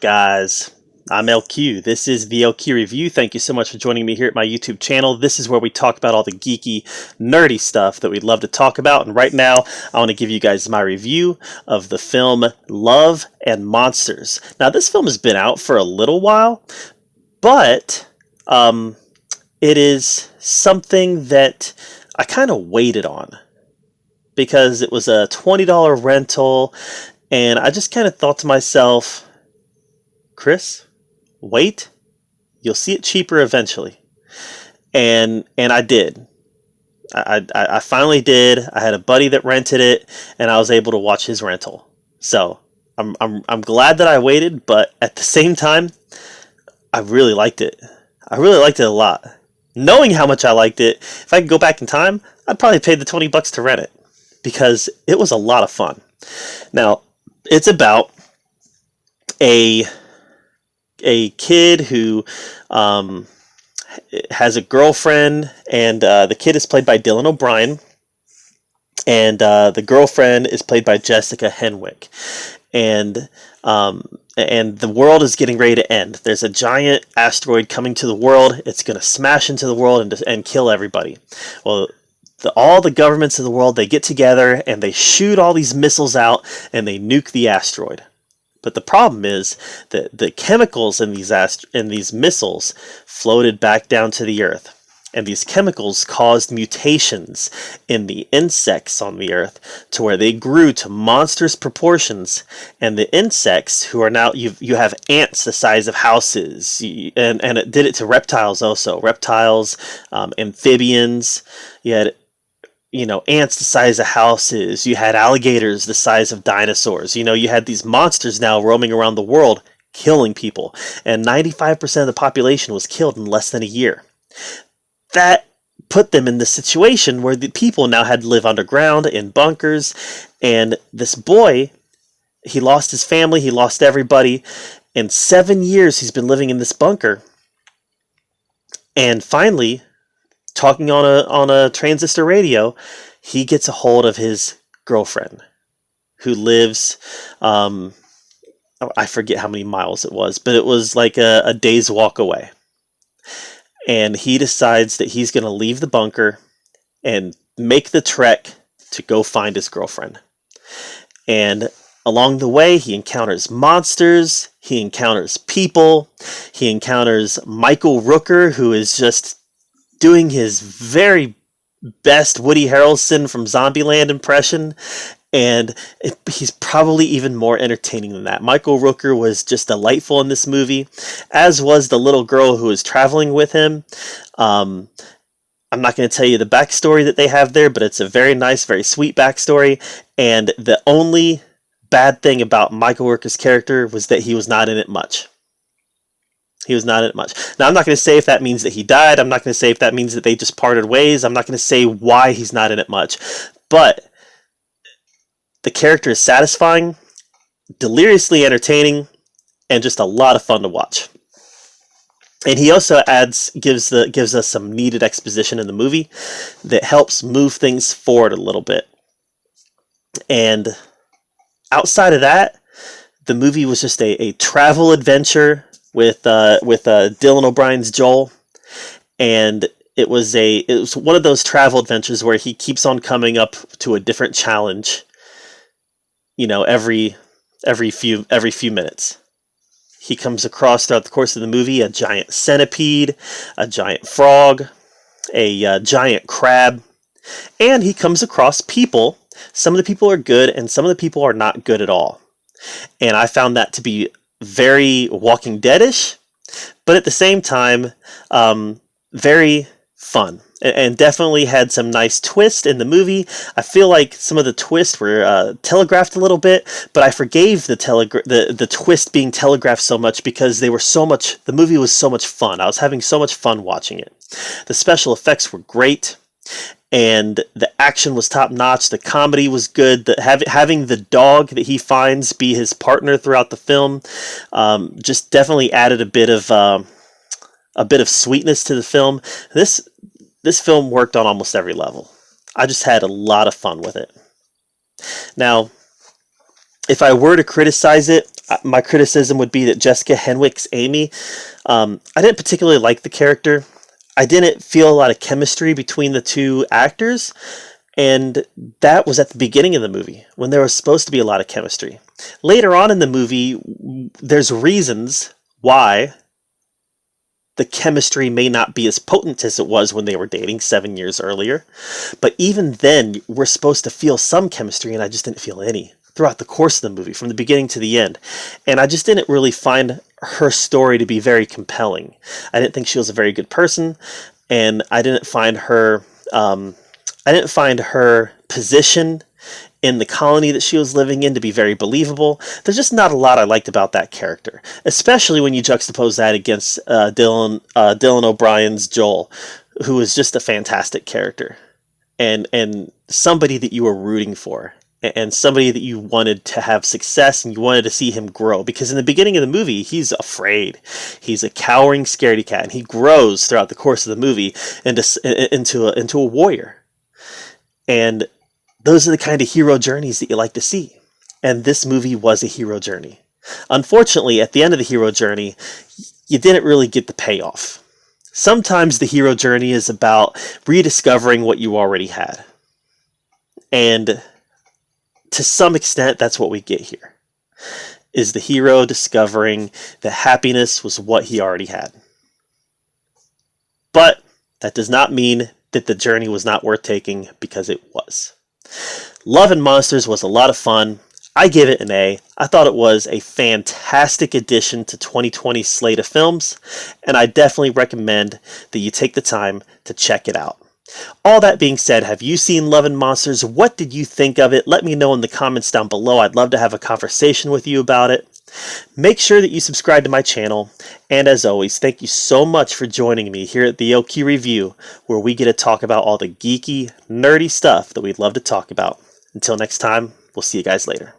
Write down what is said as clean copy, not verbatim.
up, guys? I'm LQ. This is the LQ Review. Thank you so much for joining me here at my YouTube channel. This is where we talk about all the geeky, nerdy stuff that we'd love to talk about. And right now, I want to give you guys my review of the film Love and Monsters. Now, this film has been out for a little while, but it is something that I kind of waited on because it was a $20 rental, and I just kind of thought to myself, Chris, wait, you'll see it cheaper eventually. And I did. I finally did. I had a buddy that rented it, and I was able to watch his rental. So I'm glad that I waited, but at the same time, I really liked it. I really liked it a lot. Knowing how much I liked it, if I could go back in time, I'd probably pay the $20 to rent it because it was a lot of fun. Now, it's about a kid who has a girlfriend, and the kid is played by Dylan O'Brien, and the girlfriend is played by Jessica Henwick, and the world is getting ready to end. There's a giant asteroid coming to the world. It's going to smash into the world and kill everybody. Well, all the governments of the world, they get together and they shoot all these missiles out and they nuke the asteroid. But the problem is that the chemicals in these missiles floated back down to the Earth. And these chemicals caused mutations in the insects on the Earth to where they grew to monstrous proportions. And the insects, who are now, you have ants the size of houses, and it did it to reptiles also. Reptiles, amphibians, you had ants the size of houses. You had alligators the size of dinosaurs. You had these monsters now roaming around the world, killing people. And 95% of the population was killed in less than a year. That put them in the situation where the people now had to live underground in bunkers. And this boy, he lost his family, he lost everybody. In 7 years, he's been living in this bunker. And finally, talking on a transistor radio, he gets a hold of his girlfriend, who lives, I forget how many miles it was, but it was like a day's walk away. And he decides that he's going to leave the bunker and make the trek to go find his girlfriend. And along the way, he encounters monsters, he encounters people, he encounters Michael Rooker, who is just doing his very best Woody Harrelson from Zombieland impression, and he's probably even more entertaining than that. Michael Rooker was just delightful in this movie, as was the little girl who was traveling with him. I'm not going to tell you the backstory that they have there, but it's a very nice, very sweet backstory, and the only bad thing about Michael Rooker's character was that he was not in it much. He was not in it much. Now, I'm not going to say if that means that he died. I'm not going to say if that means that they just parted ways. I'm not going to say why he's not in it much. But the character is satisfying, deliriously entertaining, and just a lot of fun to watch. And he also gives us some needed exposition in the movie that helps move things forward a little bit. And outside of that, the movie was just a travel adventure with Dylan O'Brien's Joel, and it was one of those travel adventures where he keeps on coming up to a different challenge, every few minutes. He comes across throughout the course of the movie a giant centipede, a giant frog, a giant crab, and he comes across people. Some of the people are good, and some of the people are not good at all. And I found that to be very Walking Dead-ish, but at the same time, very fun, and definitely had some nice twist in the movie. I feel like some of the twists were telegraphed a little bit, but I forgave the twist being telegraphed so much because the movie was so much fun. I was having so much fun watching it. The special effects were great, and the action was top notch. The comedy was good. Having the dog that he finds be his partner throughout the film just definitely added a bit of sweetness to the film. This film worked on almost every level. I just had a lot of fun with it. Now, if I were to criticize it, My criticism would be that Jessica Henwick's Amy, I didn't particularly like the character. I didn't feel a lot of chemistry between the two actors, and that was at the beginning of the movie when there was supposed to be a lot of chemistry. Later on in the movie, there's reasons why the chemistry may not be as potent as it was when they were dating 7 years earlier. But even then, we're supposed to feel some chemistry, and I just didn't feel any throughout the course of the movie, from the beginning to the end. And I just didn't really find her story to be very compelling. I didn't think she was a very good person, and I didn't find her position in the colony that she was living in to be very believable. There's just not a lot I liked about that character, especially when you juxtapose that against Dylan O'Brien's Joel, who was just a fantastic character and somebody that you were rooting for, and somebody that you wanted to have success and you wanted to see him grow. Because in the beginning of the movie, he's afraid. He's a cowering scaredy cat, and he grows throughout the course of the movie into a warrior. And those are the kind of hero journeys that you like to see. And this movie was a hero journey. Unfortunately, at the end of the hero journey, you didn't really get the payoff. Sometimes the hero journey is about rediscovering what you already had. And to some extent, that's what we get here. Is the hero discovering that happiness was what he already had. But that does not mean that the journey was not worth taking, because it was. Love and Monsters was a lot of fun. I give it an A. I thought it was a fantastic addition to 2020's slate of films, and I definitely recommend that you take the time to check it out. All that being said, have you seen Love and Monsters? What did you think of it? Let me know in the comments down below. I'd love to have a conversation with you about it. Make sure that you subscribe to my channel, and as always, thank you so much for joining me here at the Oki Review, where we get to talk about all the geeky, nerdy stuff that we'd love to talk about. Until next time, we'll see you guys later.